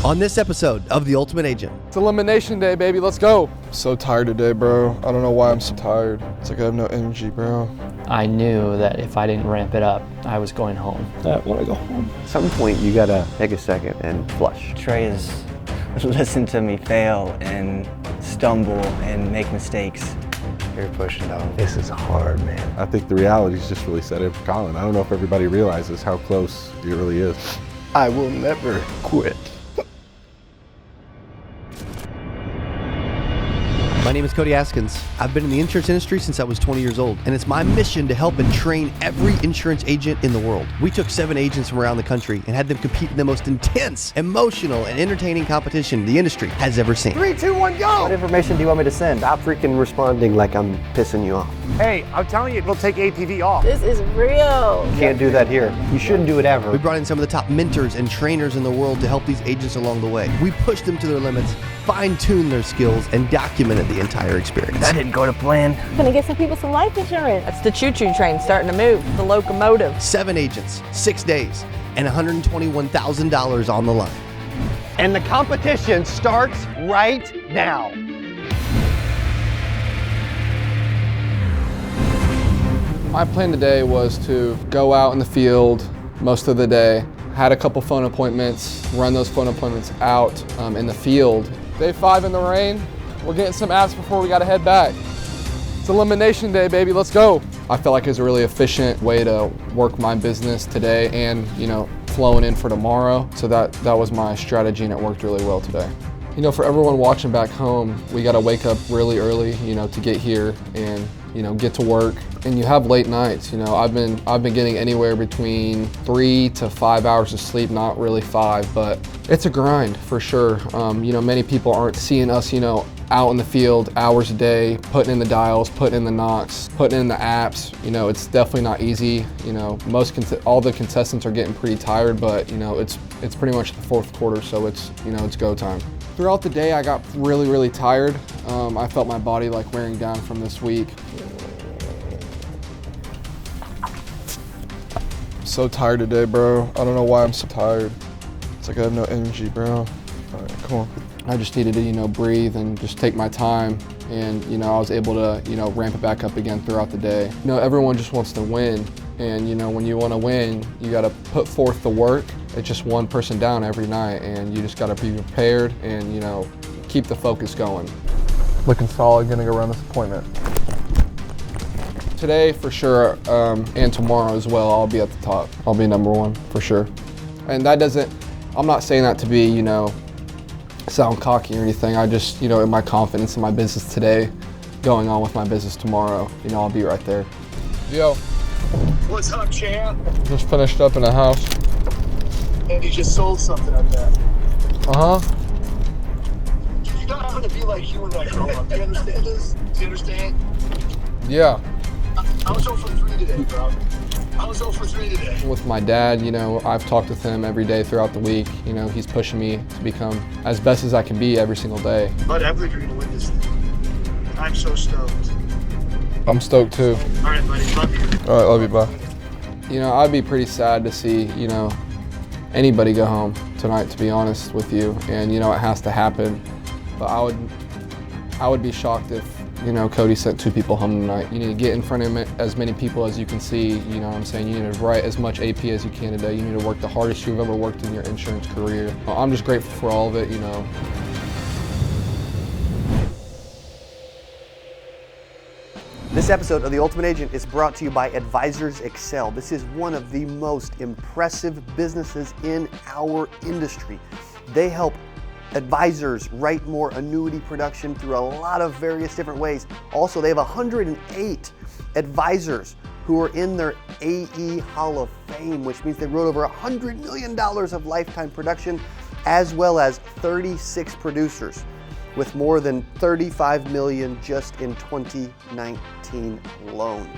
On this episode of The Ultimate Agent. It's elimination day, baby. Let's go. So tired today, bro. I don't know why I'm so tired. It's like I have no energy, bro. I knew that if I didn't ramp it up, I was going home. I want to go home. At some point, you gotta take a second and flush. Trey has listened to me fail and stumble and make mistakes. You're pushing down. This is hard, man. I think the reality's just really set in for Colin. I don't know if everybody realizes how close it really is. I will never quit. My name is Cody Askins. I've been in the insurance industry since I was 20 years old, and it's my mission to help and train every insurance agent in the world. We took 7 agents from around the country and had them compete in the most intense, emotional, and entertaining competition the industry has ever seen. 3, 2, 1, go! What information do you want me to send? Stop freaking responding like I'm pissing you off. Hey, I'm telling you, it'll take APV off. This is real. You can't do that here. You shouldn't do it ever. We brought in some of the top mentors and trainers in the world to help these agents along the way. We pushed them to their limits, fine-tuned their skills, and documented the entire experience. That didn't go to plan. Gonna get some people some life insurance. That's the choo-choo train starting to move, the locomotive. 7 agents, 6 days, and $121,000 on the line. And the competition starts right now. My plan today was to go out in the field most of the day. Had a couple phone appointments, run those phone appointments out in the field. Day 5 in the rain. We're getting some apps before we gotta head back. It's elimination day, baby, let's go. I felt like it was a really efficient way to work my business today and, flowing in for tomorrow. So that was my strategy and it worked really well today. For everyone watching back home, we gotta wake up really early, to get here and, get to work. And you have late nights, I've been getting anywhere between 3 to 5 hours of sleep, not really 5, but it's a grind for sure. Many people aren't seeing us, out in the field hours a day, putting in the dials, putting in the knocks, putting in the apps. It's definitely not easy. All the contestants are getting pretty tired, but it's pretty much the fourth quarter, so it's go time. Throughout the day, I got really, really tired. I felt my body like wearing down from this week. So tired today, bro. I don't know why I'm so tired. It's like I have no energy, bro. All right, come on. I just needed to, breathe and just take my time. And, I was able to, ramp it back up again throughout the day. Everyone just wants to win. And, when you want to win, you got to put forth the work. It's just one person down every night. And you just got to be prepared and, keep the focus going. Looking solid, gonna go run this appointment. Today, for sure, and tomorrow as well, I'll be at the top. I'll be number 1, for sure. And I'm not saying that to be, sound cocky or anything. I just, in my confidence in my business today, going on with my business tomorrow, I'll be right there. Yo. What's up, champ? Just finished up in the house. And you just sold something, I bet. Uh-huh. You don't happen to be like you when I grow up. Do you understand this? Do you understand? Yeah. I was 0 for 3 today, bro. I was 0 for 3 today. With my dad, I've talked with him every day throughout the week. He's pushing me to become as best as I can be every single day. But I believe you're going to win this thing. I'm so stoked. I'm stoked too. All right, buddy. Love you. All right, love you, bye. I'd be pretty sad to see, anybody go home tonight, to be honest with you. And, it has to happen. But I would be shocked if, Cody sent 2 people home tonight. You need to get in front of as many people as you can see, you know what I'm saying? You need to write as much AP as you can today. You need to work the hardest you've ever worked in your insurance career. I'm just grateful for all of it, This episode of The Ultimate Agent is brought to you by Advisors Excel. This is one of the most impressive businesses in our industry. They help advisors write more annuity production through a lot of various different ways. Also, they have 108 advisors who are in their AE Hall of Fame, which means they wrote over $100 million of lifetime production, as well as 36 producers with more than 35 million just in 2019 alone.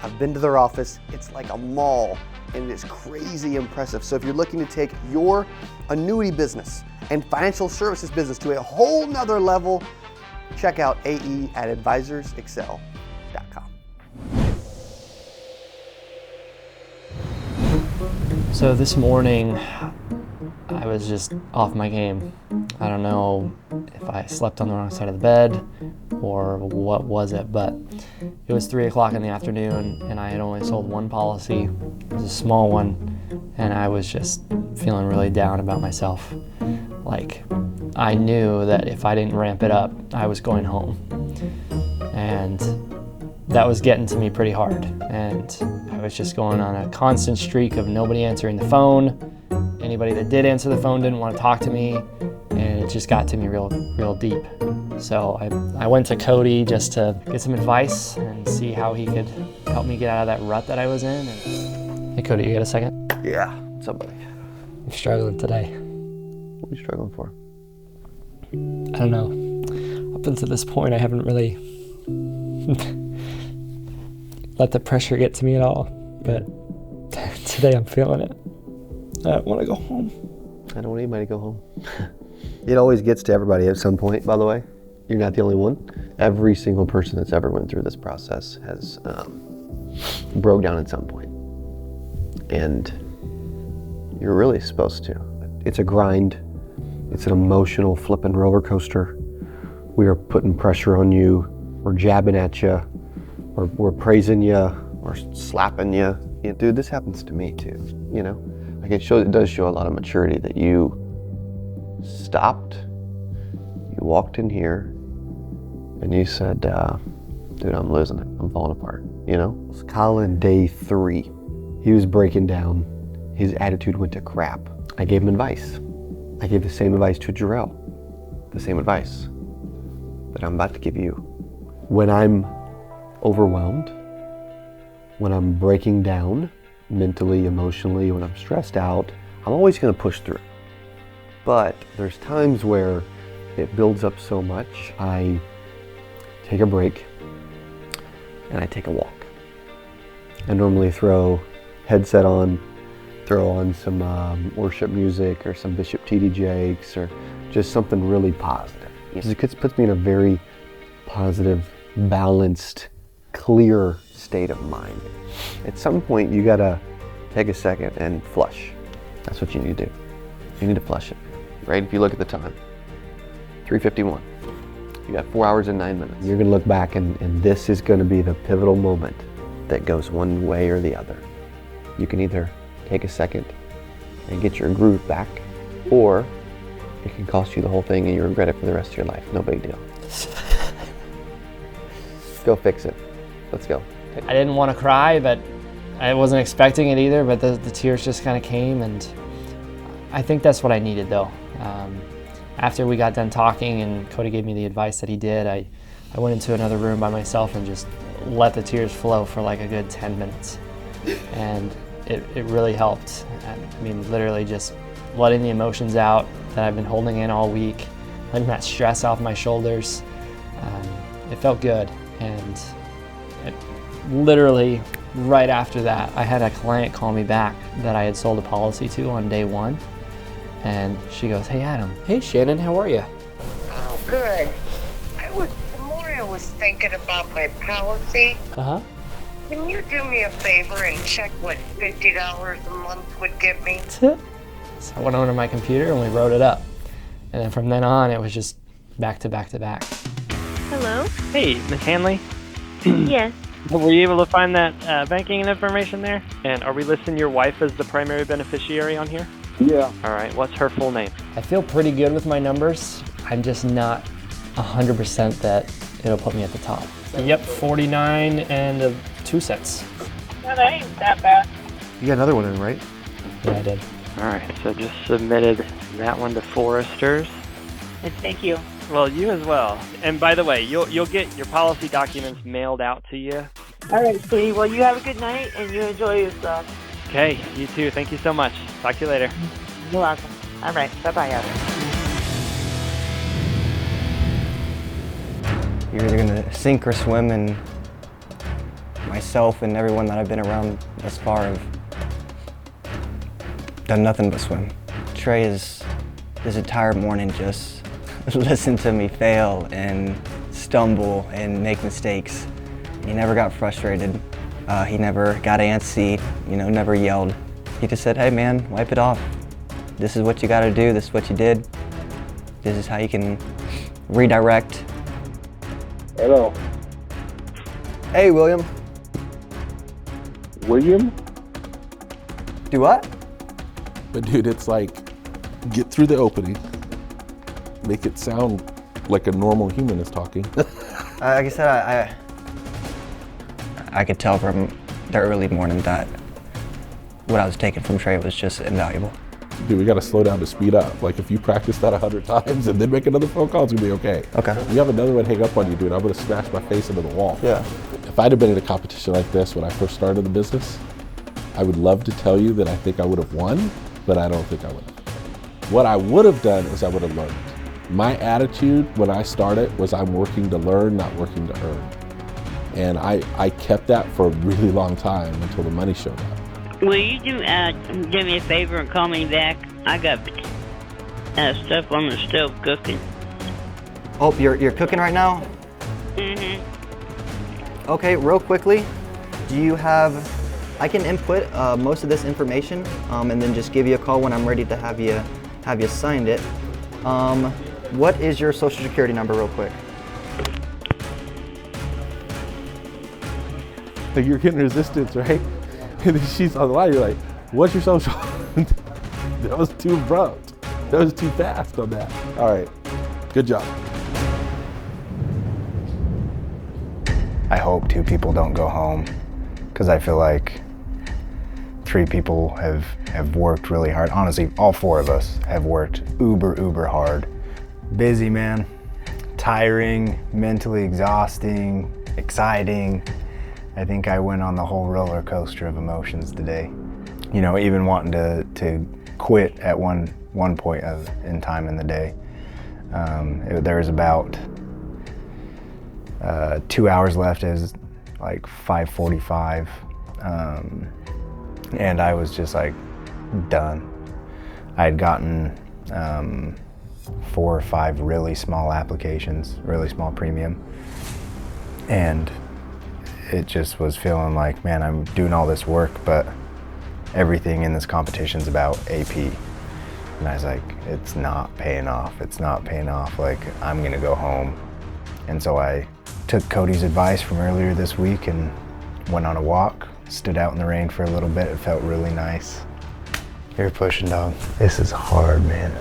I've been to their office. It's like a mall, and it is crazy impressive. So if you're looking to take your annuity business and financial services business to a whole nother level, check out AE at advisorsexcel.com. So this morning, I was just off my game. I don't know if I slept on the wrong side of the bed or what was it, but it was 3 o'clock in the afternoon and I had only sold one policy. It was a small one, and I was just feeling really down about myself. Like, I knew that if I didn't ramp it up, I was going home. And that was getting to me pretty hard. And I was just going on a constant streak of nobody answering the phone. Anybody that did answer the phone didn't want to talk to me, and it just got to me real deep. So I went to Cody just to get some advice and see how he could help me get out of that rut that I was in. And, hey Cody, you got a second? Yeah. What's up, buddy? I'm struggling today. What are you struggling for? I don't know. Up until this point, I haven't really let the pressure get to me at all. But today I'm feeling it. I want to go home. I don't want anybody to go home. It always gets to everybody at some point, by the way. You're not the only one. Every single person that's ever went through this process has broke down at some point. And you're really supposed to. It's a grind. It's an emotional flipping roller coaster. We are putting pressure on you. We're jabbing at you. We're praising you. We're slapping you. Dude, this happens to me too, you know? Like it does show a lot of maturity that you stopped, you walked in here, and you said, dude, I'm losing it. I'm falling apart, you know? It was Colin day 3. He was breaking down. His attitude went to crap. I gave him advice. I gave the same advice to Jarrell. The same advice that I'm about to give you. When I'm overwhelmed, when I'm breaking down mentally, emotionally, when I'm stressed out, I'm always gonna push through. But there's times where it builds up so much, I take a break and I take a walk. I normally throw headset on, throw on some worship music or some Bishop T.D. Jakes or just something really positive. It puts me in a very positive, balanced, clear state of mind. At some point, you gotta take a second and flush. That's what you need to do. You need to flush it, right? If you look at the time, 3:51. You got 4 hours and 9 minutes. You're gonna look back and this is gonna be the pivotal moment that goes one way or the other. You can either take a second and get your groove back, or it can cost you the whole thing and you regret it for the rest of your life. No big deal. Go fix it. Let's go. I didn't want to cry, but I wasn't expecting it either, but the tears just kind of came, and I think that's what I needed though. After we got done talking and Cody gave me the advice that he did, I went into another room by myself and just let the tears flow for like a good 10 minutes. And it really helped. I mean, literally just letting the emotions out that I've been holding in all week, letting that stress off my shoulders. It felt good. And literally right after that, I had a client call me back that I had sold a policy to on day 1. And she goes, "Hey Adam." "Hey Shannon, how are you?" "Oh, good. The more I was thinking about my policy, can you do me a favor and check what $50 a month would get me?" So I went over to my computer and we wrote it up. And then from then on, it was just back to back to back. Hello? Hey, Miss Hanley? Yes. Were you able to find that banking information there? And are we listing your wife as the primary beneficiary on here? Yeah. All right, what's her full name? I feel pretty good with my numbers. I'm just not 100% that it'll put me at the top. Yep, 49 and 2 cents. No, that ain't that bad. You got another one in, right? Yeah, I did. All right, so just submitted that one to Foresters. And thank you. Well, you as well. And by the way, you'll get your policy documents mailed out to you. All right, sweetie. Well, you have a good night and you enjoy yourself. Okay, you too. Thank you so much. Talk to you later. You're welcome. All right, bye-bye, Adam. You're either gonna sink or swim, and myself and everyone that I've been around thus far have done nothing but swim. Trey is this entire morning just listened to me fail and stumble and make mistakes. He never got frustrated. He never got antsy, never yelled. He just said, "Hey man, wipe it off. this is what you got to do, this is what you did, this is how you can redirect. Hello. Hey, William. William? Do what? But dude, it's like, get through the opening, make it sound like a normal human is talking. Like I said, I could tell from the early morning that what I was taking from Trey was just invaluable. Dude, we gotta slow down to speed up. Like if you practice that 100 times and then make another phone call, it's gonna be okay. Okay. You have another one hang up on you, dude, I'm gonna smash my face into the wall. Yeah. If I'd have been in a competition like this when I first started the business, I would love to tell you that I think I would have won, but I don't think I would have. What I would have done is I would have learned. My attitude when I started was I'm working to learn, not working to earn. And I kept that for a really long time until the money showed up. Will you do me a favor and call me back? I got stuff on the stove cooking. Oh, you're cooking right now? Mm-hmm. Okay, real quickly, do you have, I can input most of this information and then just give you a call when I'm ready to have you signed it. What is your social security number real quick? Like you're getting resistance, right? And then she's on the line, you're like, what's your social? That was too abrupt. That was too fast on that. All right, good job. I hope 2 people don't go home because I feel like 3 people have worked really hard. Honestly, all 4 of us have worked uber hard. Busy, man. Tiring, mentally exhausting, exciting. I think I went on the whole roller coaster of emotions today. You know, even wanting to quit at one point in time in the day. There was about 2 hours left. It was like 5:45, and I was just like done. I had gotten 4 or 5 really small applications, really small premium, and it just was feeling like, man, I'm doing all this work, but everything in this competition's about AP. And I was like, it's not paying off. It's not paying off. Like, I'm gonna go home. And so I took Cody's advice from earlier this week and went on a walk, stood out in the rain for a little bit. It felt really nice. You're pushing, dog. This is hard, man.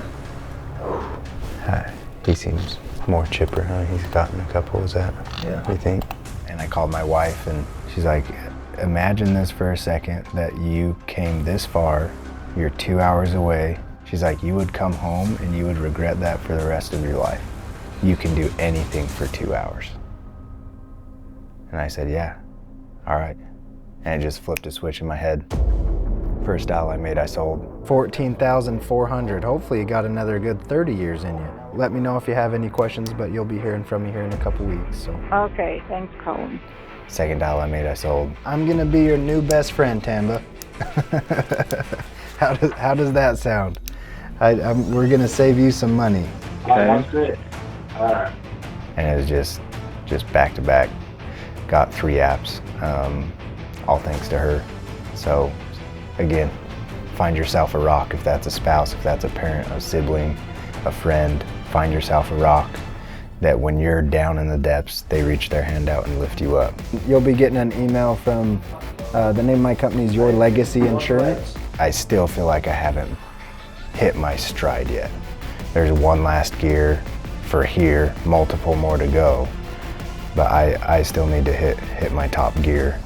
He seems more chipper, huh? He's gotten a couple, is that? Yeah. You think? And I called my wife and she's like, imagine this for a second, that you came this far, you're 2 hours away. She's like, you would come home and you would regret that for the rest of your life. You can do anything for 2 hours. And I said, yeah, all right. And it just flipped a switch in my head. First dollar I made, I sold. 14,400. Hopefully you got another good 30 years in you. Let me know if you have any questions, but you'll be hearing from me here in a couple weeks, so. Okay, thanks, Colin. Second dollar I made, I sold. I'm gonna be your new best friend, Tamba. How does that sound? We're gonna save you some money. Okay. That's good. All right. And it was just back to back. Got 3 apps, all thanks to her. So again, find yourself a rock. If that's a spouse, if that's a parent, a sibling, a friend, find yourself a rock that when you're down in the depths, they reach their hand out and lift you up. You'll be getting an email from, the name of my company is Your Legacy Insurance. I still feel like I haven't hit my stride yet. There's one last gear for here, multiple more to go, but I still need to hit my top gear.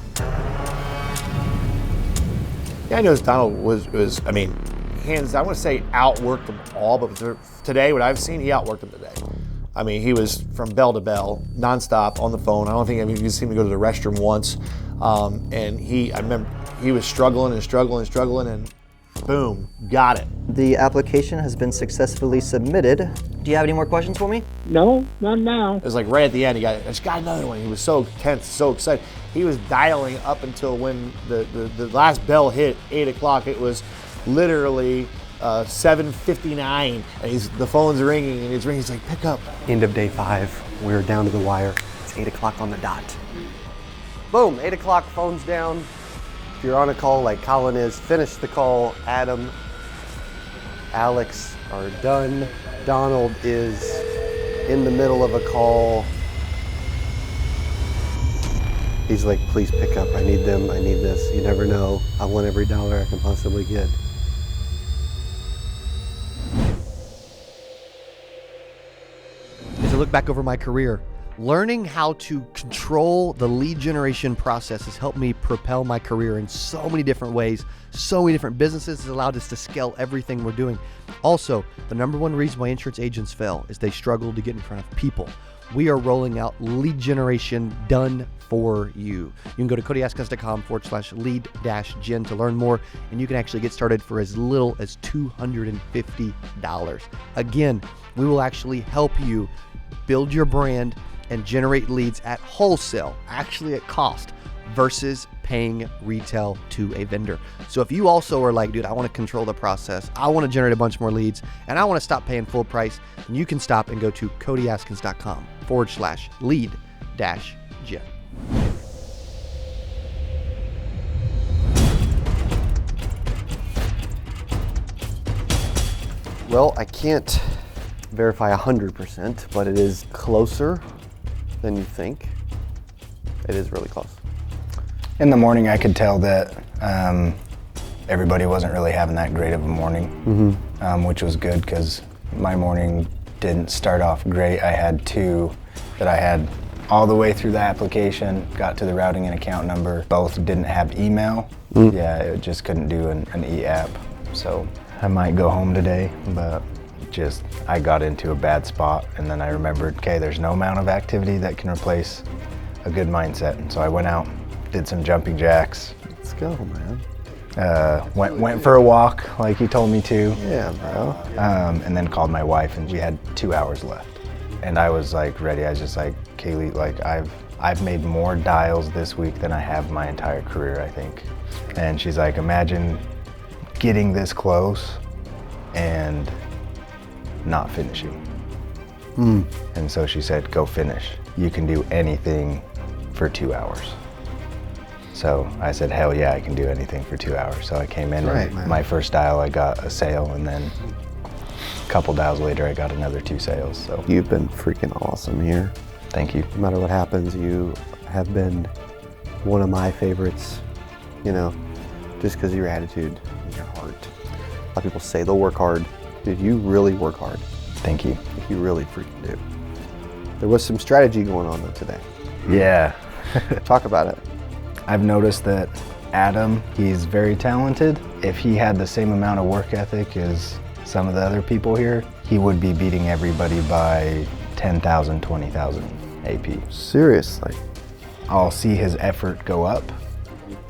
Yeah, I noticed Donald was I mean, hands, I want to say outworked them all, but today, what I've seen, he outworked them today. I mean, he was from bell to bell, nonstop on the phone. I don't think you've seen him go to the restroom once. And I remember he was struggling and boom, got it. The application has been successfully submitted. Do you have any more questions for me? No, not now. It was like right at the end, I just got another one. He was so tense, so excited. He was dialing up until when the last bell hit, 8 o'clock. It was literally 7:59, and the phone's ringing, and it's ringing. He's like, pick up. End of day 5. We're down to the wire. It's 8 o'clock on the dot. Boom, 8 o'clock, phone's down. If you're on a call like Colin is, finish the call, Adam. Alex are done. Donald is in the middle of a call. He's like, please pick up. I need them. I need this. You never know. I want every dollar I can possibly get. As I look back over my career, learning how to control the lead generation process has helped me propel my career in so many different ways. So many different businesses has allowed us to scale everything we're doing. Also, the number one reason why insurance agents fail is they struggle to get in front of people. We are rolling out lead generation done for you. You can go to CodyAskins.com/lead-gen to learn more, and you can actually get started for as little as $250. Again, we will actually help you build your brand and generate leads at wholesale, actually at cost, versus paying retail to a vendor. So if you also are like, dude, I want to control the process, I want to generate a bunch more leads, and I want to stop paying full price, then you can stop and go to CodyAskins.com/lead-gen. Well, I can't verify 100%, but it is closer than you think. It is really close. In the morning, I could tell that everybody wasn't really having that great of a morning, which was good because my morning didn't start off great. I had two that I had all the way through the application, got to the routing and account number. Both didn't have email. Yeah, it just couldn't do an e-app. So I might go home today, but I got into a bad spot, and then I remembered, okay, there's no amount of activity that can replace a good mindset. And so I went out, did some jumping jacks. Let's go, man. Went for a walk like you told me to. Yeah, bro. And then called my wife, and we had 2 hours left. And I was like ready. I was just like, Kaylee, like I've made more dials this week than I have my entire career, I think. And she's like, imagine getting this close and not finishing. And so she said, go finish. You can do anything for 2 hours. So I said, hell yeah, I can do anything for 2 hours. So I came in, and my first dial, I got a sale, and then a couple dials later, I got another 2 sales. So you've been freaking awesome here. Thank you. No matter what happens, you have been one of my favorites, you know, just because of your attitude and your heart. A lot of people say they'll work hard. Dude, you really work hard. Thank you. You really freaking do. There was some strategy going on though today. Yeah. Talk about it. I've noticed that Adam, he's very talented. If he had the same amount of work ethic as some of the other people here, he would be beating everybody by 10,000, 20,000 AP. Seriously? I'll see his effort go up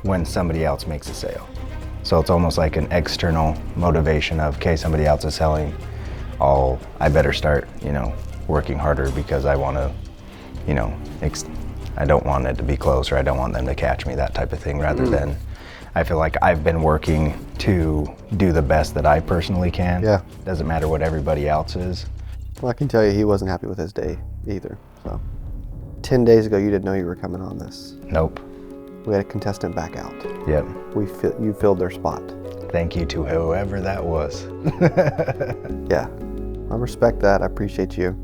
when somebody else makes a sale. So it's almost like an external motivation of, okay, somebody else is selling, I better start, working harder because I want to, I don't want it to be close, or I don't want them to catch me, that type of thing, rather than, I feel like I've been working to do the best that I personally can. Yeah. Doesn't matter what everybody else is. Well, I can tell you he wasn't happy with his day either, so. 10 days ago, you didn't know you were coming on this. Nope. We had a contestant back out. Yep. You filled their spot. Thank you to whoever that was. Yeah, I respect that. I appreciate you.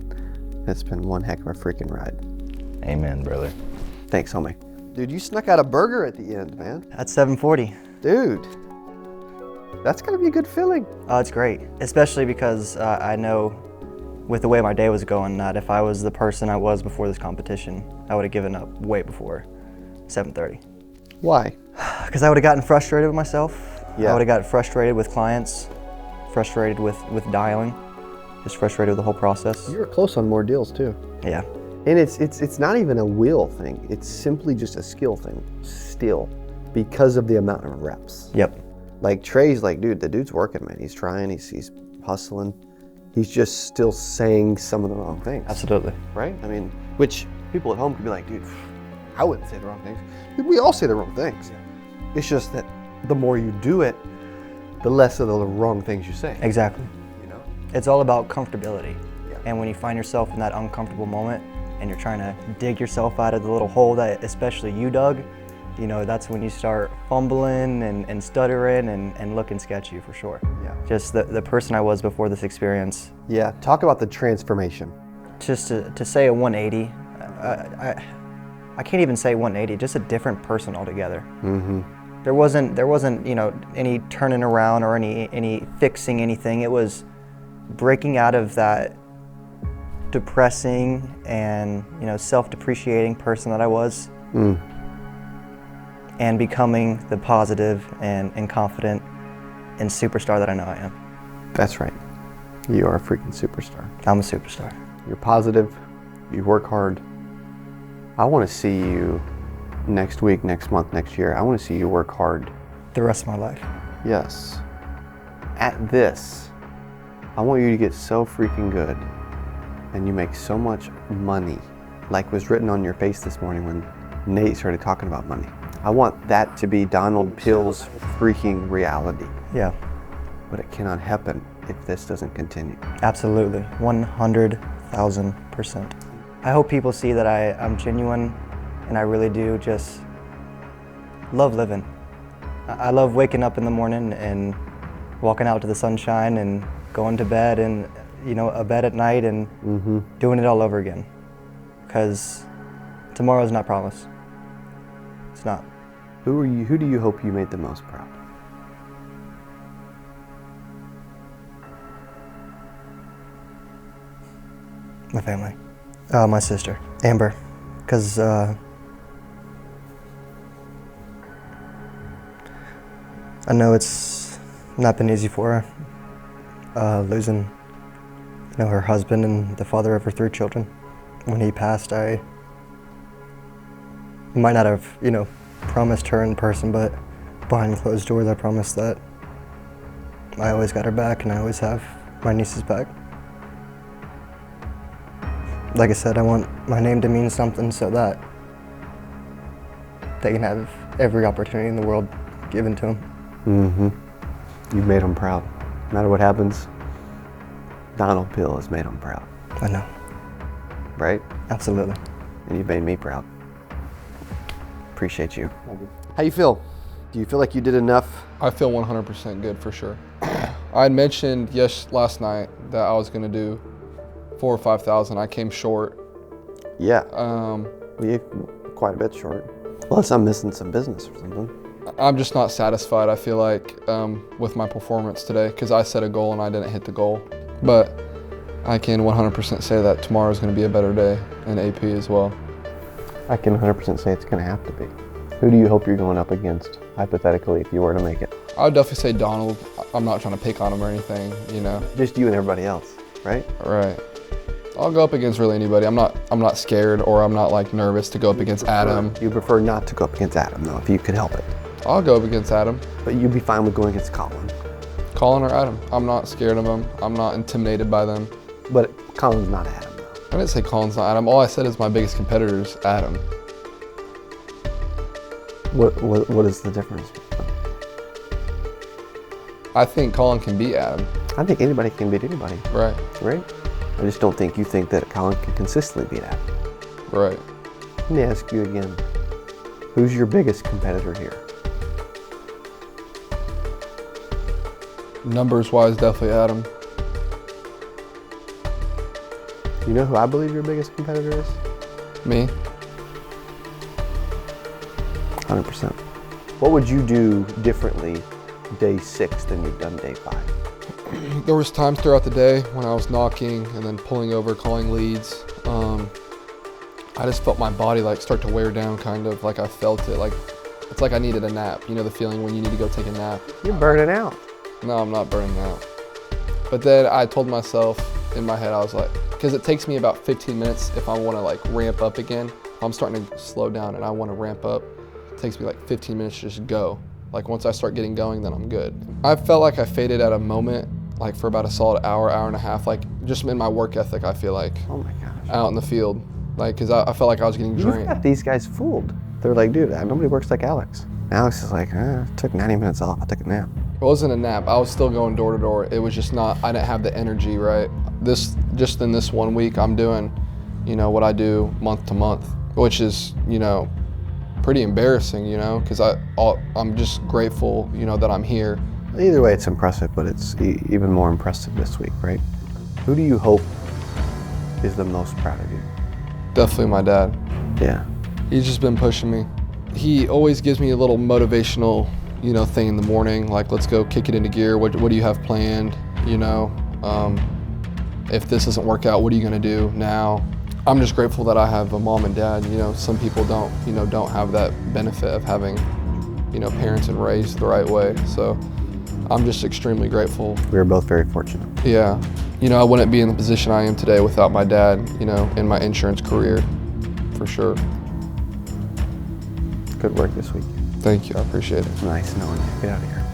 It's been one heck of a freaking ride. Amen, brother. Thanks, homie. Dude, you snuck out a burger at the end, man. At 7:40. Dude, that's gotta be a good feeling. Oh, it's great, especially because I know with the way my day was going that if I was the person I was before this competition, I would have given up way before 7:30. Why? Because I would have gotten frustrated with myself. Yeah. I would have gotten frustrated with clients, frustrated with dialing, just frustrated with the whole process. You were close on more deals too. Yeah. And it's not even a will thing. It's simply just a skill thing still, because of the amount of reps. Yep. Like Trey's like, dude, the dude's working, man. He's trying, he's hustling. He's just still saying some of the wrong things. Absolutely. Right? I mean, which people at home could be like, dude, I wouldn't say the wrong things. Dude, we all say the wrong things. It's just that the more you do it, the less of the wrong things you say. Exactly. It's all about comfortability. Yeah. And when you find yourself in that uncomfortable moment and you're trying to dig yourself out of the little hole that especially you dug, you know, that's when you start fumbling and stuttering and looking sketchy for sure. Yeah. Just the person I was before this experience. Yeah, talk about the transformation. Just to say a 180, I can't even say 180, just a different person altogether. Mm-hmm. There wasn't, you know, any turning around or any fixing anything. It was breaking out of that depressing and, you know, self-depreciating person that I was. And becoming the positive and confident and superstar that I know I am. That's right. You are a freaking superstar. I'm a superstar. You're positive, you work hard. I want to see you next week, next month, next year. I want to see you work hard. The rest of my life. Yes. At this, I want you to get so freaking good and you make so much money, like was written on your face this morning when Nate started talking about money. I want that to be Donald Pill's freaking reality. Yeah. But it cannot happen if this doesn't continue. Absolutely, 100,000%. I hope people see that I'm genuine and I really do just love living. I love waking up in the morning and walking out to the sunshine and going to bed and, you know, a bed at night and doing it all over again. Because tomorrow's not promised. It's not. Who do you hope you made the most proud? My family. My sister, Amber. Because I know it's not been easy for her, losing, you know, her husband and the father of her 3 children. When he passed, I might not have, you know, promised her in person, but behind closed doors, I promised that I always got her back and I always have my niece's back. Like I said, I want my name to mean something so that they can have every opportunity in the world given to them. You made them proud. No matter what happens, Donald Pill has made them proud. I know. Right? Absolutely. And you've made me proud. Appreciate you. How you feel? Do you feel like you did enough? I feel 100% good for sure. I had mentioned last night that I was gonna do 4,000 or 5,000. I came short. Yeah. You're quite a bit short. Unless I'm missing some business or something. I'm just not satisfied, I feel like, with my performance today, because I set a goal and I didn't hit the goal. But I can 100% say that tomorrow's gonna be a better day in AP as well. I can 100% say it's gonna have to be. Who do you hope you're going up against, hypothetically, if you were to make it? I would definitely say Donald. I'm not trying to pick on him or anything, you know. Just you and everybody else, right? Right. I'll go up against really anybody. I'm not scared or I'm not like nervous to go up against Adam. You prefer not to go up against Adam though, if you could help it. I'll go up against Adam. But you'd be fine with going against Colin. Colin or Adam. I'm not scared of them. I'm not intimidated by them. But Colin's not Adam though. I didn't say Colin's not Adam. All I said is my biggest competitor is Adam. What is the difference? I think Colin can beat Adam. I think anybody can beat anybody. Right. Right? I just don't think you think that Colin can consistently beat Adam. Right. Let me ask you again. Who's your biggest competitor here? Numbers wise, definitely Adam. You know who I believe your biggest competitor is? Me. 100%. What would you do differently day 6 than you've done day 5? There was times throughout the day when I was knocking and then pulling over, calling leads. I just felt my body like start to wear down, kind of like I felt it. Like it's like I needed a nap. You know the feeling when you need to go take a nap? You're burning out. No, I'm not burning out. But then I told myself in my head, I was like, because it takes me about 15 minutes if I want to like ramp up again. I'm starting to slow down and I want to ramp up. It takes me like 15 minutes to just go. Like once I start getting going, then I'm good. I felt like I faded at a moment, like for about a solid hour and a half, like just in my work ethic, I feel like. Oh my gosh. Out in the field. Like, cause I felt like I was getting drained. You've got these guys fooled. They're like, dude, nobody works like Alex. Alex is like, took 90 minutes off, I took a nap. It wasn't a nap, I was still going door to door. It was just not, I didn't have the energy, right? Just in this 1 week, I'm doing, you know, what I do month to month, which is, you know, pretty embarrassing, you know, because I'm just grateful, you know, that I'm here. Either way, it's impressive, but it's even more impressive this week, right? Who do you hope is the most proud of you? Definitely my dad. Yeah. He's just been pushing me. He always gives me a little motivational, you know, thing in the morning, like, let's go kick it into gear. What do you have planned? You know, if this doesn't work out, what are you gonna do now? I'm just grateful that I have a mom and dad. You know, some people don't have that benefit of having, you know, parents and raised the right way. So I'm just extremely grateful. We were both very fortunate. Yeah. You know, I wouldn't be in the position I am today without my dad, you know, in my insurance career, for sure. Good work this week. Thank you, I appreciate it. Nice knowing you. Get out of here.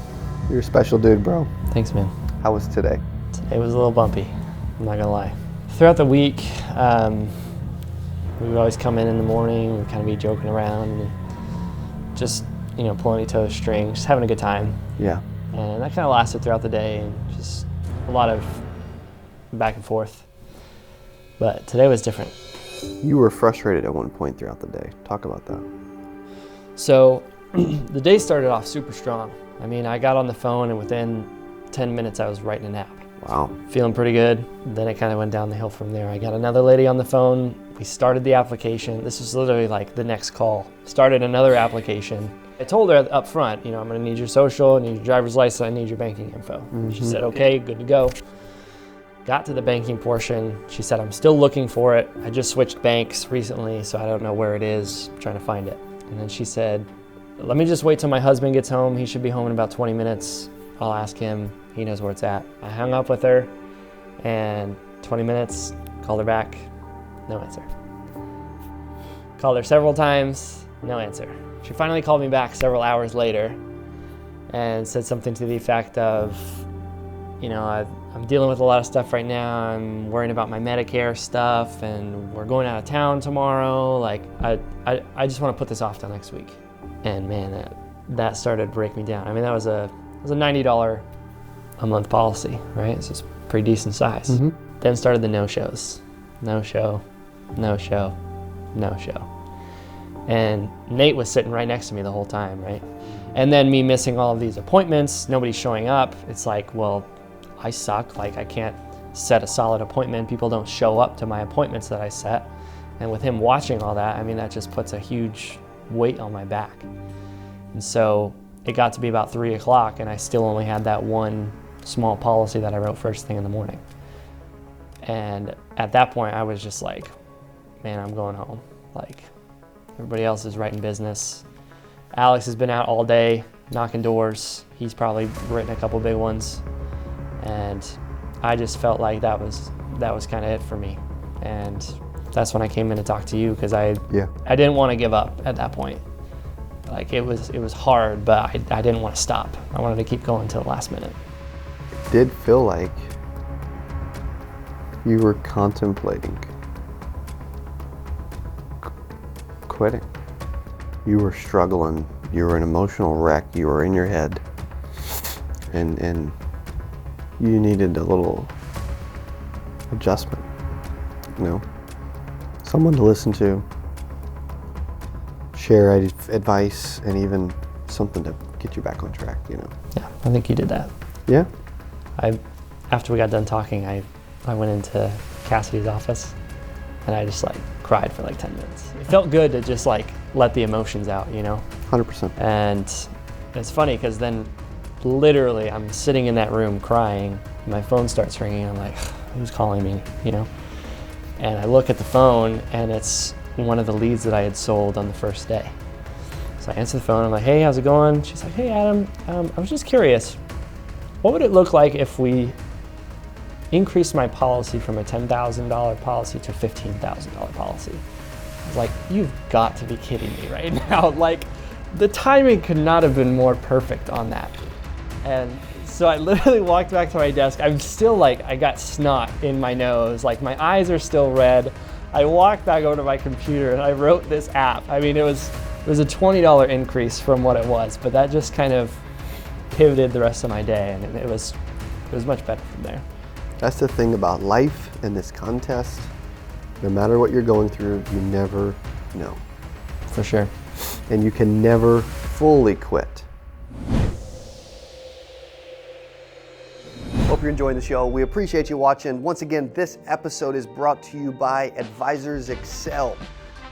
You're a special dude, bro. Thanks, man. How was today? Today was a little bumpy, I'm not gonna lie. Throughout the week, we would always come in the morning, we'd kind of be joking around, and just, you know, pulling each other's strings, just having a good time. Yeah. And that kind of lasted throughout the day, and just a lot of back and forth. But today was different. You were frustrated at one point throughout the day. Talk about that. So the day started off super strong. I mean, I got on the phone and within 10 minutes I was writing an app. Wow. Feeling pretty good. Then it kind of went down the hill from there. I got another lady on the phone. We started the application. This was literally like the next call. Started another application. I told her up front, you know, I'm gonna need your social, I need your driver's license, I need your banking info. She said, okay, good to go. Got to the banking portion. She said, I'm still looking for it. I just switched banks recently, so I don't know where it is. I'm trying to find it. And then she said, let me just wait till my husband gets home. He should be home in about 20 minutes. I'll ask him. He knows where it's at. I hung up with her, and 20 minutes, called her back, no answer. Called her several times, no answer. She finally called me back several hours later and said something to the effect of, you know, I'm dealing with a lot of stuff right now. I'm worrying about my Medicare stuff, and we're going out of town tomorrow. Like, I just want to put this off till next week. And man, that started to break me down. I mean, that was a $90 a month policy, right? So it's pretty decent size. Then started the no-shows. No show, no show, no show. And Nate was sitting right next to me the whole time, right? And then me missing all of these appointments, nobody showing up. It's like, well, I suck. Like, I can't set a solid appointment. People don't show up to my appointments that I set. And with him watching all that, I mean, that just puts a huge weight on my back. And so it got to be about 3 o'clock, and I still only had that one small policy that I wrote first thing in the morning. And at that point, I was just like, man, I'm going home. Like, everybody else is writing business. Alex has been out all day knocking doors. He's probably written a couple big ones. And I just felt like that was kind of it for me. And that's when I came in to talk to you, because I didn't want to give up at that point. Like, it was hard, but I didn't want to stop. I wanted to keep going until the last minute. It did feel like you were contemplating quitting. You were struggling. You were an emotional wreck. You were in your head. And you needed a little adjustment, you know? Someone to listen to, share advice, and even something to get you back on track, you know? Yeah, I think you did that. Yeah? After we got done talking, I went into Cassidy's office, and I just like cried for like 10 minutes. It felt good to just like let the emotions out, you know? 100%. And it's funny because then literally I'm sitting in that room crying, my phone starts ringing, I'm like, who's calling me, you know? And I look at the phone, and it's one of the leads that I had sold on the first day. So I answer the phone, I'm like, hey, how's it going? She's like, hey, Adam, I was just curious, what would it look like if we increased my policy from a $10,000 policy to a $15,000 policy? I was like, you've got to be kidding me right now. Like, the timing could not have been more perfect on that. And so I literally walked back to my desk. I'm still like, I got snot in my nose. Like, my eyes are still red. I walked back over to my computer and I wrote this app. I mean, it was a $20 increase from what it was, but that just kind of pivoted the rest of my day, and it was much better from there. That's the thing about life and this contest. No matter what you're going through, you never know. For sure. and you can never fully quit. Hope you're enjoying the show. We appreciate you watching. Once again, this episode is brought to you by Advisors Excel.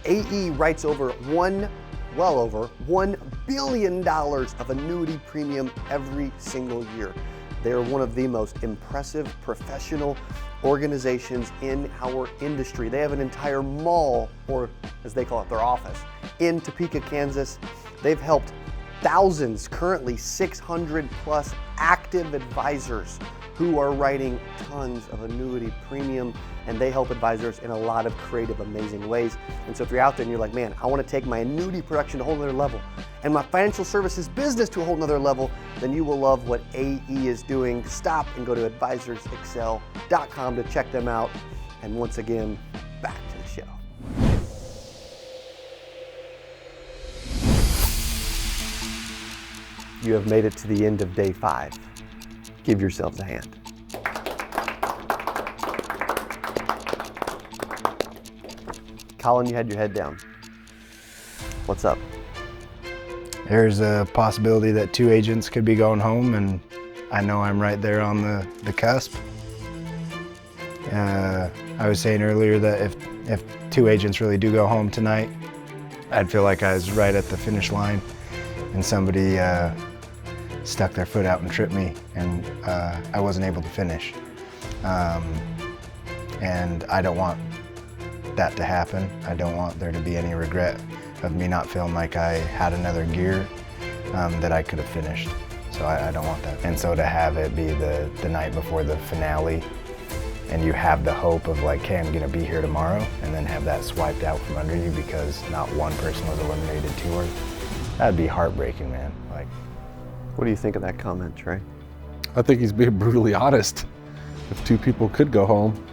AE writes well over $1 billion of annuity premium every single year. They are one of the most impressive professional organizations in our industry. They have an entire mall, or as they call it, their office, in Topeka, Kansas. They've helped thousands, currently 600 plus active advisors who are writing tons of annuity premium, and they help advisors in a lot of creative, amazing ways. And so if you're out there and you're like, man, I want to take my annuity production to a whole nother level and my financial services business to a whole nother level, then you will love what AE is doing. Stop and go to advisorsexcel.com to check them out. And once again, back to the show. You have made it to the end of day 5. Give yourselves a hand. Colin, you had your head down. What's up? There's a possibility that 2 agents could be going home, and I know I'm right there on the cusp. I was saying earlier that if 2 agents really do go home tonight, I'd feel like I was right at the finish line and somebody stuck their foot out and tripped me, and I wasn't able to finish. And I don't want that to happen. I don't want there to be any regret of me not feeling like I had another gear that I could have finished. So I don't want that. And so to have it be the night before the finale, and you have the hope of like, hey, I'm gonna be here tomorrow, and then have that swiped out from under you because not one person was eliminated tour, that'd be heartbreaking, man. Like, what do you think of that comment, Trey? I think he's being brutally honest. If 2 people could go home,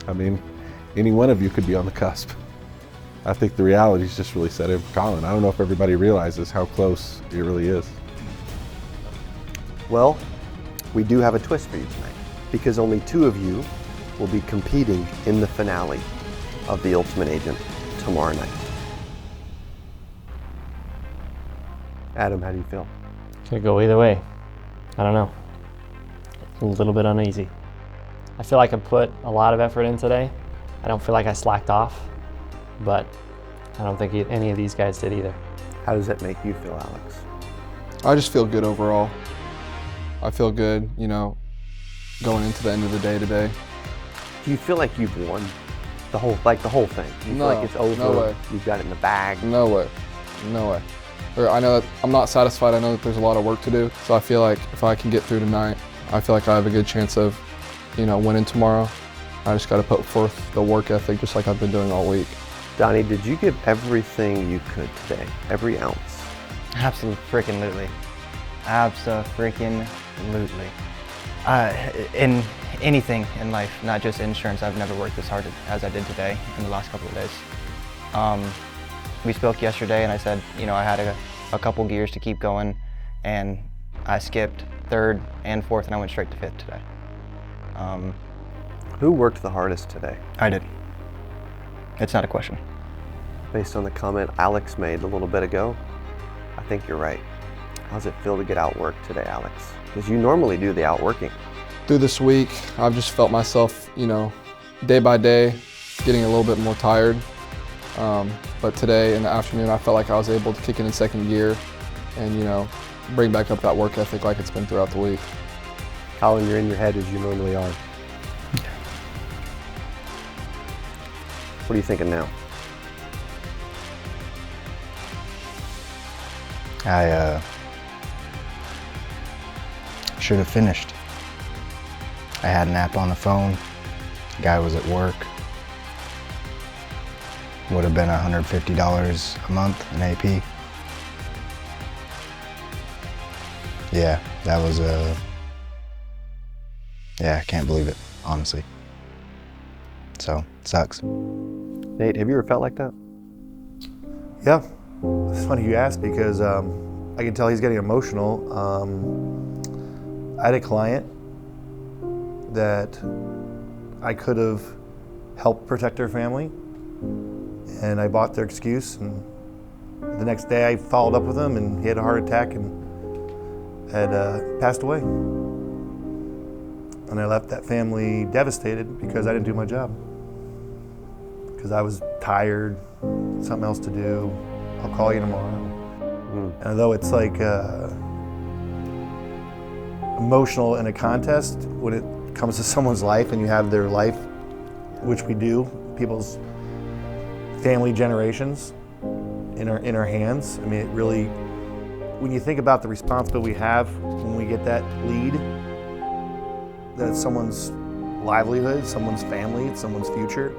I mean, any one of you could be on the cusp. I think the reality's just really set in for Colin. I don't know if everybody realizes how close it really is. Well, we do have a twist for you tonight, because only 2 of you will be competing in the finale of The Ultimate Agent tomorrow night. Adam, how do you feel? Could go either way. I don't know. A little bit uneasy. I feel like I put a lot of effort in today. I don't feel like I slacked off, but I don't think any of these guys did either. How does that make you feel, Alex? I just feel good overall. I feel good, you know, going into the end of the day today. Do you feel like you've won the whole thing? You feel like it's over? No way. You've got it in the bag? No way. No way. I know that I'm not satisfied. I know that there's a lot of work to do. So I feel like if I can get through tonight, I feel like I have a good chance of, you know, winning tomorrow. I just got to put forth the work ethic just like I've been doing all week. Donnie, did you give everything you could today? Every ounce? Absolutely. Abso-freaking-lutely. In anything in life, not just insurance, I've never worked as hard as I did today in the last couple of days. We spoke yesterday and I said, you know, I had a couple gears to keep going, and I skipped 3rd and 4th and I went straight to 5th today. Who worked the hardest today? I did. It's not a question. Based on the comment Alex made a little bit ago, I think you're right. How does it feel to get outworked today, Alex? Because you normally do the outworking. Through this week, I've just felt myself, you know, day by day, getting a little bit more tired. But today in the afternoon, I felt like I was able to kick it in 2nd gear and, you know, bring back up that work ethic like it's been throughout the week. Colin, you're in your head as you normally are. What are you thinking now? I should have finished. I had an app on the phone. Guy was at work. Would have been $150 a month in AP. Yeah, that was yeah, I can't believe it, honestly. So, it sucks. Nate, have you ever felt like that? Yeah, it's funny you asked because I can tell he's getting emotional. I had a client that I could have helped protect their family, and I bought their excuse and The next day I followed up with him and he had a heart attack and had passed away. And I left that family devastated because I didn't do my job. Because I was tired, something else to do, I'll call you tomorrow. And although it's like emotional in a contest, when it comes to someone's life and you have their life, which we do, people's family generations in our hands. I mean, it really, when you think about the responsibility we have when we get that lead, that it's someone's livelihood, someone's family, it's someone's future.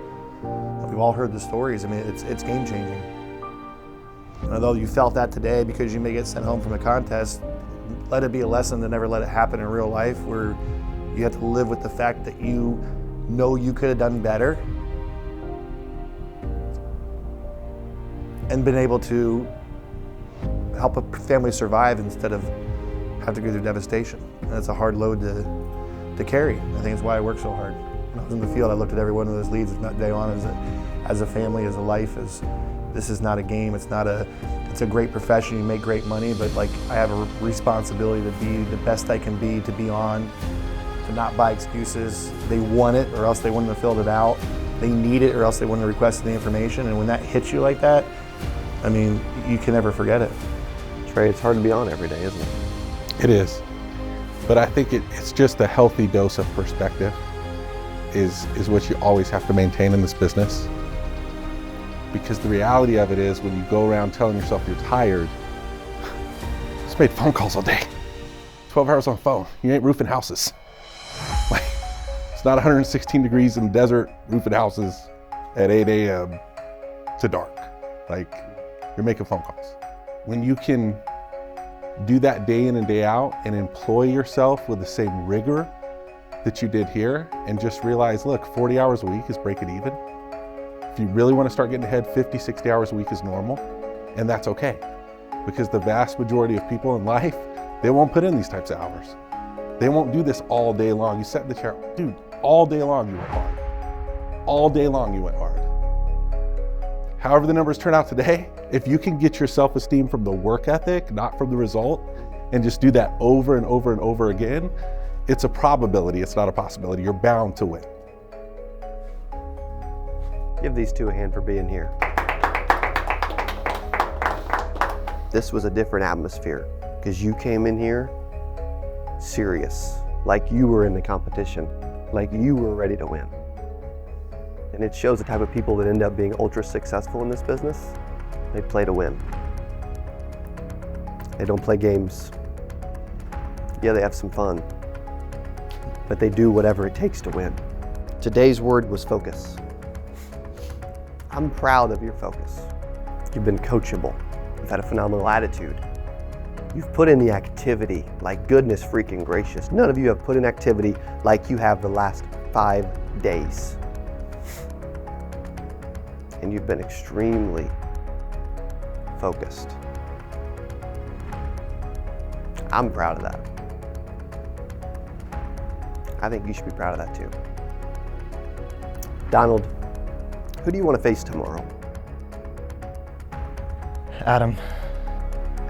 We've all heard the stories. I mean, it's game changing. And although you felt that today because you may get sent home from a contest, let it be a lesson to never let it happen in real life, where you have to live with the fact that you know you could have done better and been able to help a family survive instead of have to go through devastation. And that's a hard load to carry. I think it's why I work so hard. When I was in the field, I looked at every one of those leads, if not day on, as a family, as a life, as this is not a game, it's a great profession, you make great money, but like I have a responsibility to be the best I can be, to be on, to not buy excuses. They want it or else they wouldn't have filled it out. They need it or else they wouldn't have requested the information. And when that hits you like that, I mean, you can never forget it. Trey, it's hard to be on every day, isn't it? It is. But I think it's just a healthy dose of perspective is what you always have to maintain in this business. Because the reality of it is when you go around telling yourself you're tired, just made phone calls all day. 12 hours on the phone, you ain't roofing houses. Like, it's not 116 degrees in the desert roofing houses at 8 a.m. to dark. Like, you're making phone calls. When you can do that day in and day out and employ yourself with the same rigor that you did here and just realize, look, 40 hours a week is breaking even. If you really want to start getting ahead, 50, 60 hours a week is normal, and that's okay. Because the vast majority of people in life, they won't put in these types of hours. They won't do this all day long. You sat in the chair, dude, all day long you went hard. All day long you went hard. However the numbers turn out today, if you can get your self-esteem from the work ethic, not from the result, and just do that over and over and over again, it's a probability, it's not a possibility. You're bound to win. Give these two a hand for being here. This was a different atmosphere because you came in here serious, like you were in the competition, like you were ready to win. And it shows the type of people that end up being ultra successful in this business. They play to win. They don't play games. Yeah, they have some fun, but they do whatever it takes to win. Today's word was focus. I'm proud of your focus. You've been coachable. You've had a phenomenal attitude. You've put in the activity, like goodness freaking gracious. None of you have put in activity like you have the last 5 days. And you've been extremely focused. I'm proud of that. I think you should be proud of that too. Donald, who do you want to face tomorrow? Adam.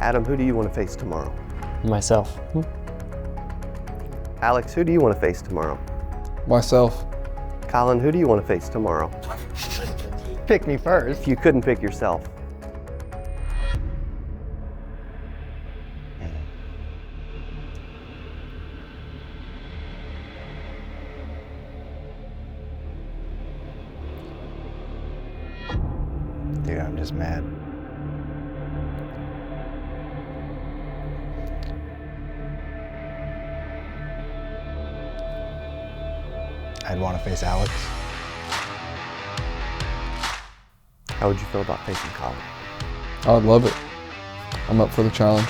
Adam, who do you want to face tomorrow? Myself. Alex, who do you want to face tomorrow? Myself. Colin, who do you want to face tomorrow? Pick me first. If you couldn't pick yourself. Dude, I'm just mad. I'd want to face Alex. How would you feel about facing Colin? I would love it. I'm up for the challenge.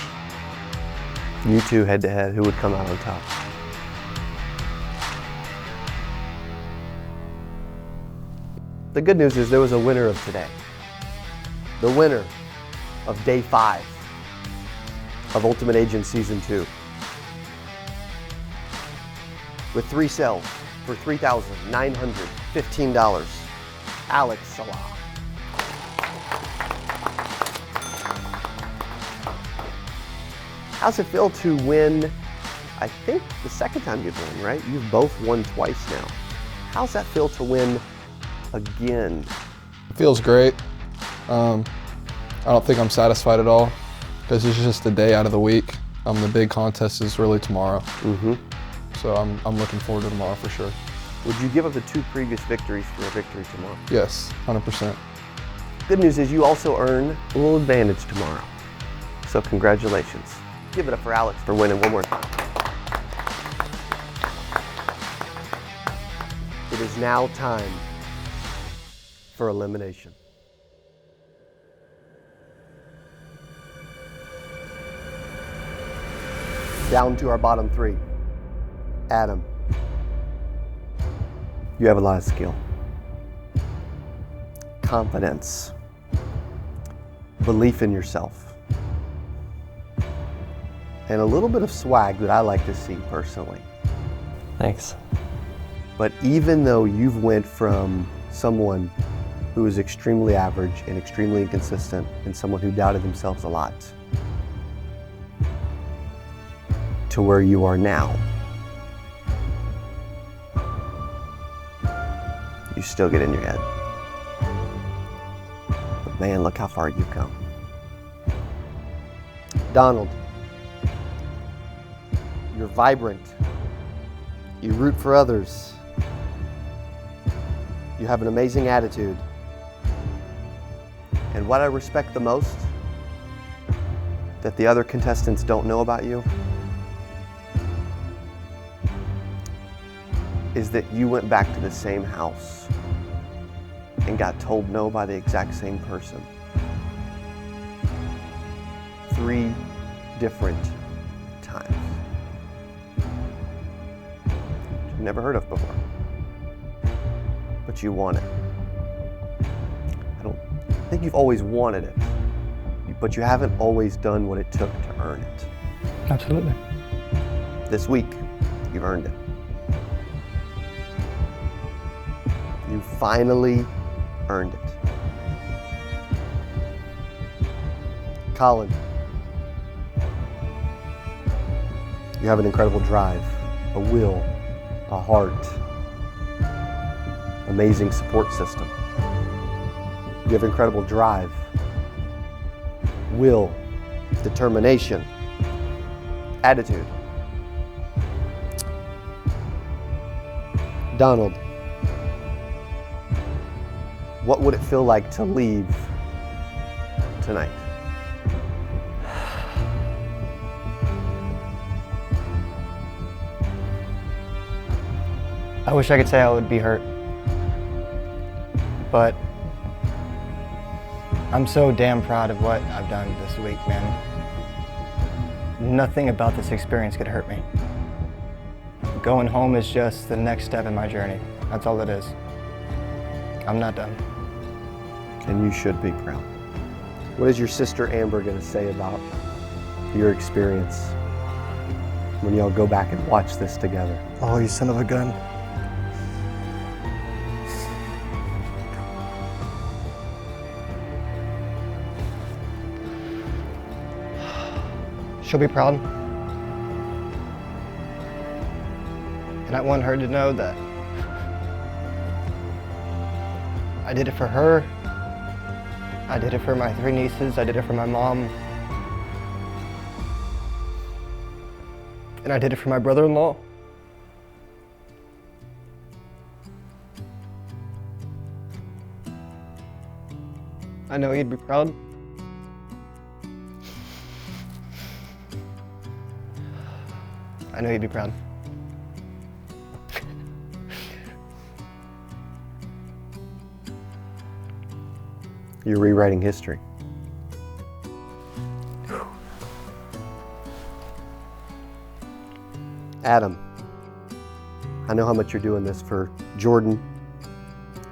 You two head to head, who would come out on top? The good news is there was a winner of today. The winner of day 5 of Ultimate Agent Season 2. With 3 sales for $3,915, Alex Salah. How's it feel to win, I think the second time you've won, right? You've both won twice now. How's that feel to win again? It feels great. I don't think I'm satisfied at all because it's just a day out of the week. The big contest is really tomorrow. So I'm looking forward to tomorrow for sure. Would you give up the 2 previous victories for a victory tomorrow? Yes, 100%. Good news is you also earn a little advantage tomorrow. So congratulations. Give it up for Alex for winning one more time. It is now time for elimination. Down to our bottom 3. Adam, you have a lot of skill, confidence, belief in yourself, and a little bit of swag that I like to see personally. Thanks. But even though you've went from someone who is extremely average and extremely inconsistent and someone who doubted themselves a lot to where you are now, you still get in your head. But man, look how far you've come. Donald, you're vibrant. You root for others. You have an amazing attitude. And what I respect the most that the other contestants don't know about you is that you went back to the same house and got told no by the exact same person 3 different times. You've never heard of before, but you want it. I think you've always wanted it, but you haven't always done what it took to earn it. Absolutely. This week, you've earned it. You finally earned it. Colin, you have an incredible drive, a will, a heart, amazing support system. You have incredible drive, will, determination, attitude. Donald, what would it feel like to leave tonight? I wish I could say I would be hurt, but I'm so damn proud of what I've done this week, man. Nothing about this experience could hurt me. Going home is just the next step in my journey. That's all it is. I'm not done. And you should be proud. What is your sister Amber going to say about your experience when y'all go back and watch this together? Oh, you son of a gun. She'll be proud. And I want her to know that I did it for her. I did it for my 3 nieces. I did it for my mom. And I did it for my brother-in-law. I know he'd be proud. I know he'd be proud. You're rewriting history. Adam, I know how much you're doing this for Jordan,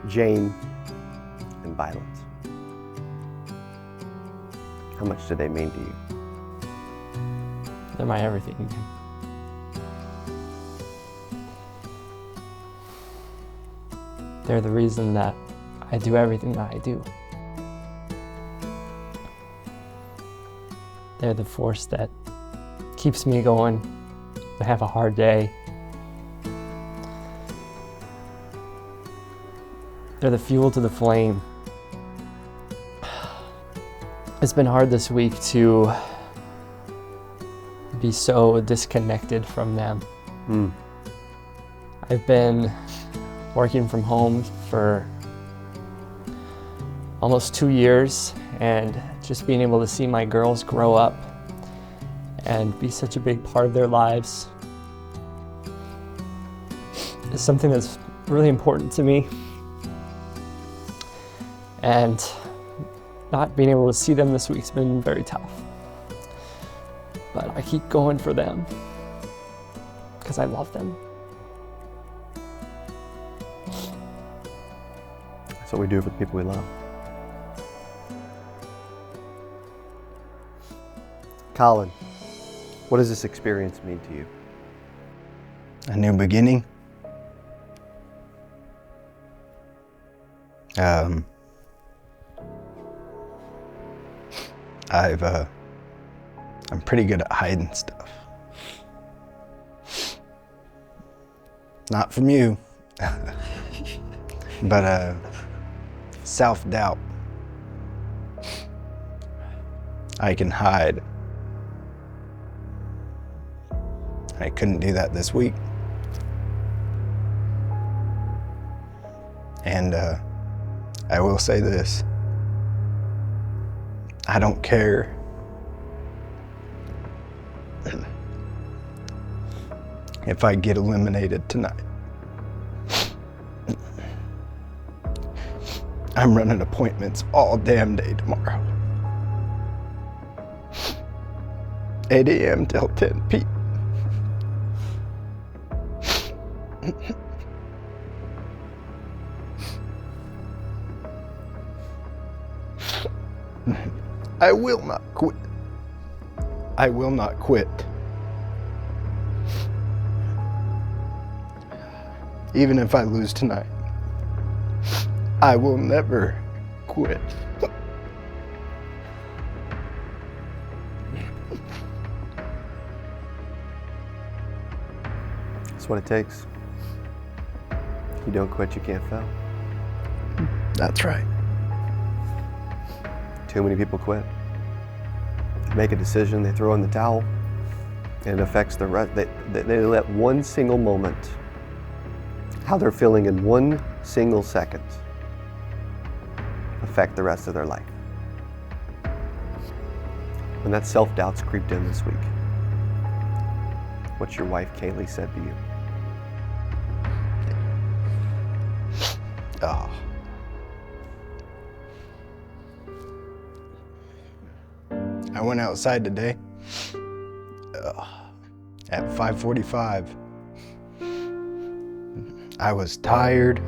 Jane, and Violet. How much do they mean to you? They're my everything. They're the reason that I do everything that I do. They're the force that keeps me going. I have a hard day. They're the fuel to the flame. It's been hard this week to be so disconnected from them. I've been working from home for almost 2 years, and just being able to see my girls grow up and be such a big part of their lives is something that's really important to me. And not being able to see them this week's been very tough. But I keep going for them because I love them. That's what we do for the people we love. Colin, what does this experience mean to you? A new beginning. I'm pretty good at hiding stuff. Not from you, but self-doubt. I can hide. I couldn't do that this week. And I will say this. I don't care if I get eliminated tonight. I'm running appointments all damn day tomorrow. 8 a.m. till 10 p.m. I will not quit. I will not quit. Even if I lose tonight, I will never quit. That's what it takes. If you don't quit, you can't fail. That's right. Too many people quit. They make a decision, they throw in the towel, and it affects the rest. They let one single moment, how they're feeling in one single second, affect the rest of their life. When that self-doubt's creeped in this week, what's your wife Kaylee said to you? Oh. I went outside today at 5:45. I was tired.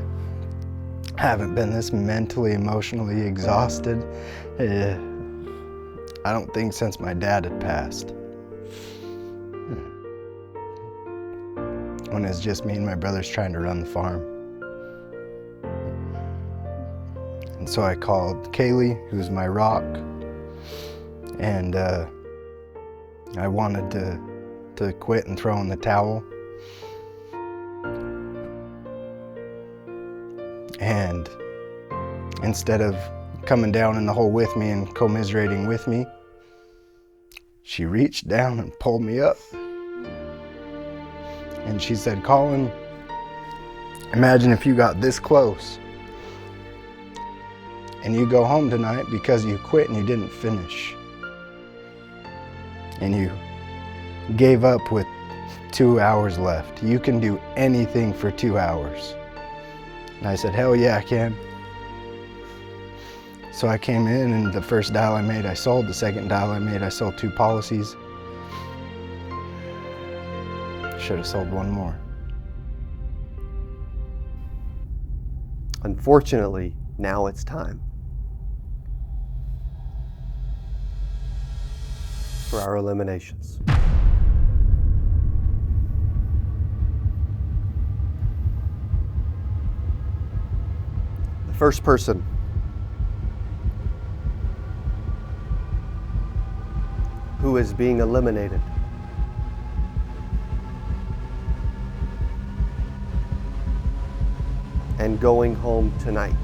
I haven't been this mentally, emotionally exhausted. I don't think since my dad had passed. When it's just me and my brothers trying to run the farm. And so I called Kaylee, who's my rock, and I wanted to quit and throw in the towel. And instead of coming down in the hole with me and commiserating with me, she reached down and pulled me up. And she said, "Colin, imagine if you got this close and you go home tonight because you quit and you didn't finish. And you gave up with 2 hours left. You can do anything for 2 hours." And I said, "Hell yeah, I can." So I came in, and the first dial I made, I sold. The second dial I made, I sold 2 policies. Should have sold 1 more. Unfortunately, now it's time for our eliminations. The first person who is being eliminated and going home tonight?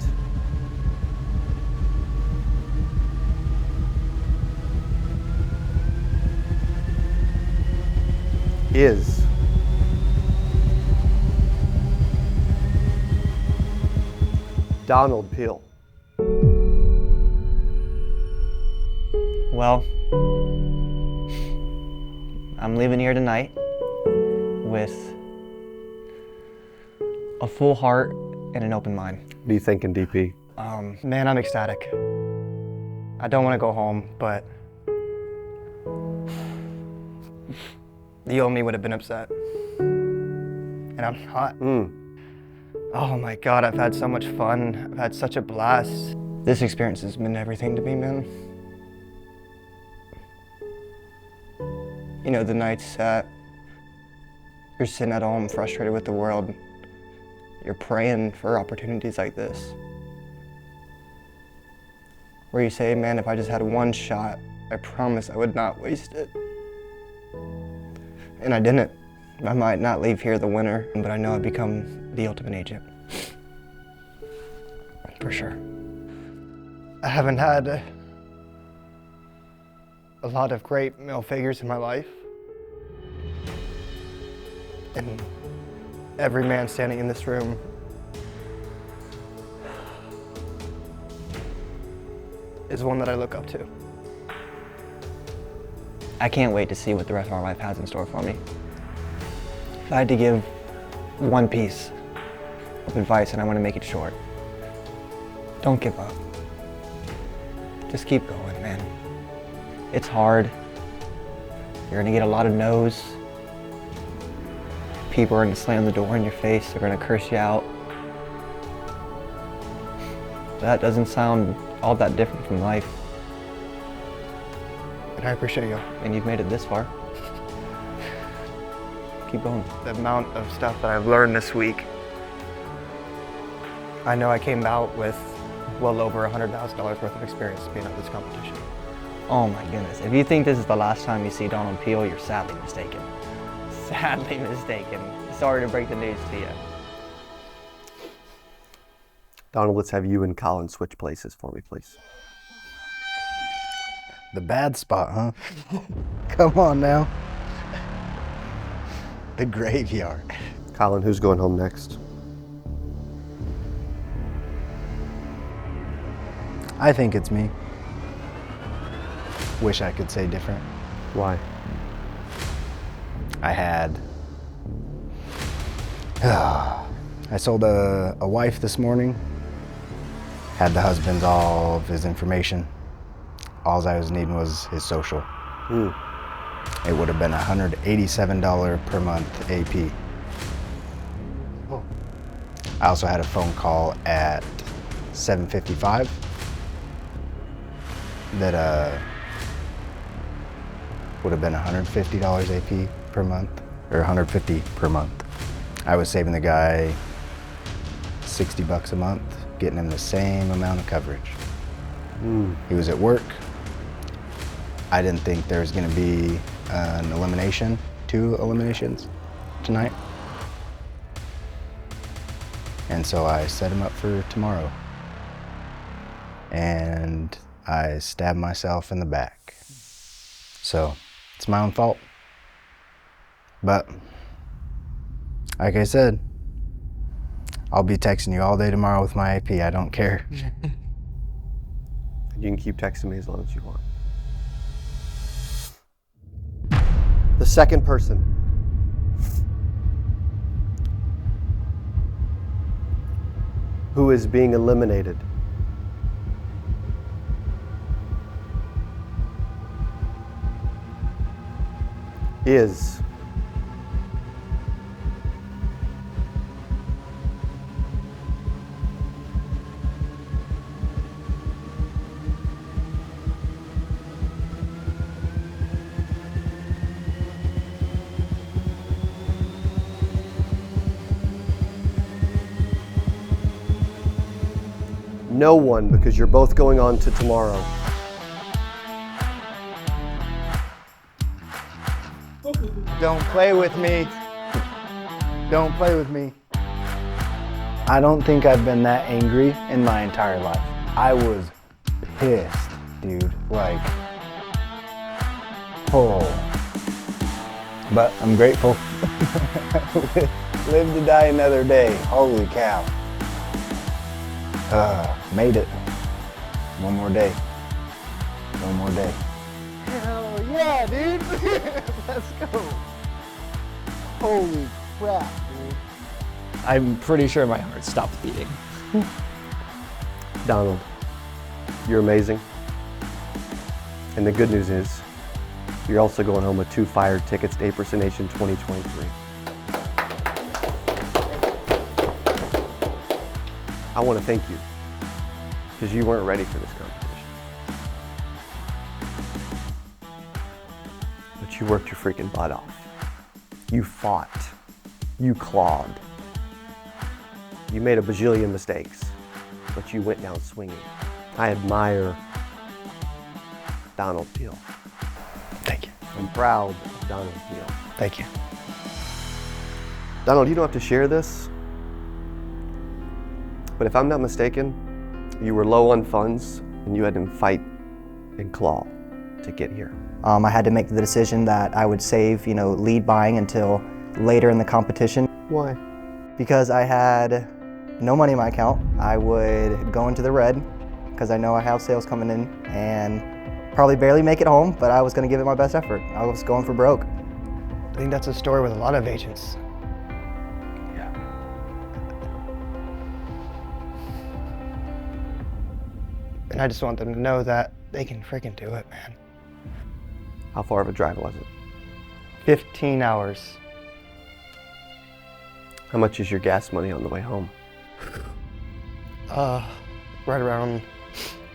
Is Donald Peel. Well, I'm leaving here tonight with a full heart and an open mind. What are you thinking, DP? Man, I'm ecstatic. I don't want to go home, but the old me would have been upset. And I'm not. Oh my God, I've had so much fun. I've had such a blast. This experience has been everything to me, man. You know, the nights that you're sitting at home frustrated with the world, you're praying for opportunities like this. Where you say, man, if I just had one shot, I promise I would not waste it. And I didn't. I might not leave here the winner, but I know I've become the ultimate agent. For sure. I haven't had a lot of great male figures in my life. And every man standing in this room is one that I look up to. I can't wait to see what the rest of my life has in store for me. If I had to give one piece of advice, and I want to make it short, don't give up. Just keep going, man. It's hard. You're gonna get a lot of no's. People are gonna slam the door in your face. They're gonna curse you out. That doesn't sound all that different from life. And I appreciate you. And you've made it this far. Keep going. The amount of stuff that I've learned this week. I know I came out with well over $100,000 worth of experience being at this competition. Oh my goodness. If you think this is the last time you see Donald Peel, you're sadly mistaken. Sadly mistaken. Sorry to break the news to you. Donald, let's have you and Colin switch places for me, please. The bad spot, huh? Come on now. The graveyard. Colin, who's going home next? I think it's me. Wish I could say different. Why? I had... I sold a wife this morning. Had the husband's all of his information. All I was needing was his social. It would have been $187 per month AP. I also had a phone call at 7:55 that would have been $150 AP per month, or $150 per month. I was saving the guy $60 a month, getting him the same amount of coverage. He was at work. I didn't think there was going to be an elimination, 2 eliminations tonight. And so I set him up for tomorrow. And I stabbed myself in the back. So it's my own fault. But like I said, I'll be texting you all day tomorrow with my AP. I don't care. You can keep texting me as long as you want. The second person. Who is being eliminated? Is no one, because you're both going on to tomorrow. Don't play with me. Don't play with me. I don't think I've been that angry in my entire life. I was pissed, dude. Like, oh. But I'm grateful. Live to die another day. Holy cow. Made it. One more day. One more day. Hell yeah, dude. Let's go. Holy crap, dude. I'm pretty sure my heart stopped beating. Donald, you're amazing. And the good news is, you're also going home with 2 fire tickets to Apron Nation 2023. I want to thank you, because you weren't ready for this competition. But you worked your freaking butt off. You fought. You clawed. You made a bajillion mistakes, but you went down swinging. I admire Donald Peel. Thank you. I'm proud of Donald Peel. Thank you. Donald, you don't have to share this, but if I'm not mistaken, you were low on funds and you had to fight and claw to get here. I had to make the decision that I would save, lead buying until later in the competition. Why? Because I had no money in my account. I would go into the red because I know I have sales coming in and probably barely make it home, but I was going to give it my best effort. I was going for broke. I think that's a story with a lot of agents. Yeah. And I just want them to know that they can freaking do it, man. How far of a drive was it? 15 hours. How much is your gas money on the way home? Right around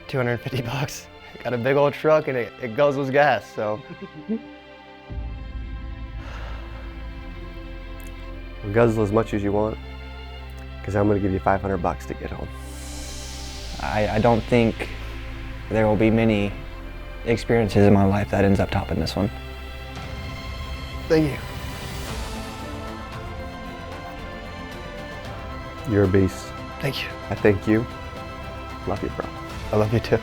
250 bucks. Got a big old truck and it goes with gas, so. Well, guzzle as much as you want, because I'm going to give you 500 bucks to get home. I don't think there will be many experiences in my life that ends up topping this one. Thank you. You're a beast. Thank you. I thank you. Love you, bro. I love you too.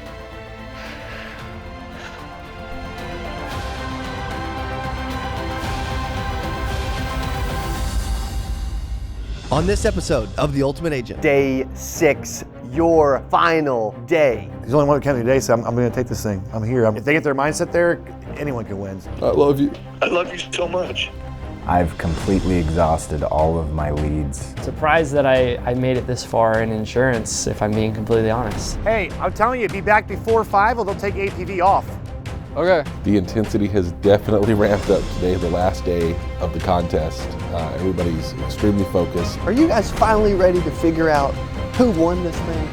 On this episode of The Ultimate Agent, Day 6, your final day. He's the only one who can today, so I'm going to take this thing. I'm here. If they get their mindset there, anyone can win. I love you. I love you so much. I've completely exhausted all of my leads. Surprised that I made it this far in insurance, if I'm being completely honest. Hey, I'm telling you, be back before 5 or they'll take APV off. Okay. The intensity has definitely ramped up today, the last day of the contest. Everybody's extremely focused. Are you guys finally ready to figure out who won this thing?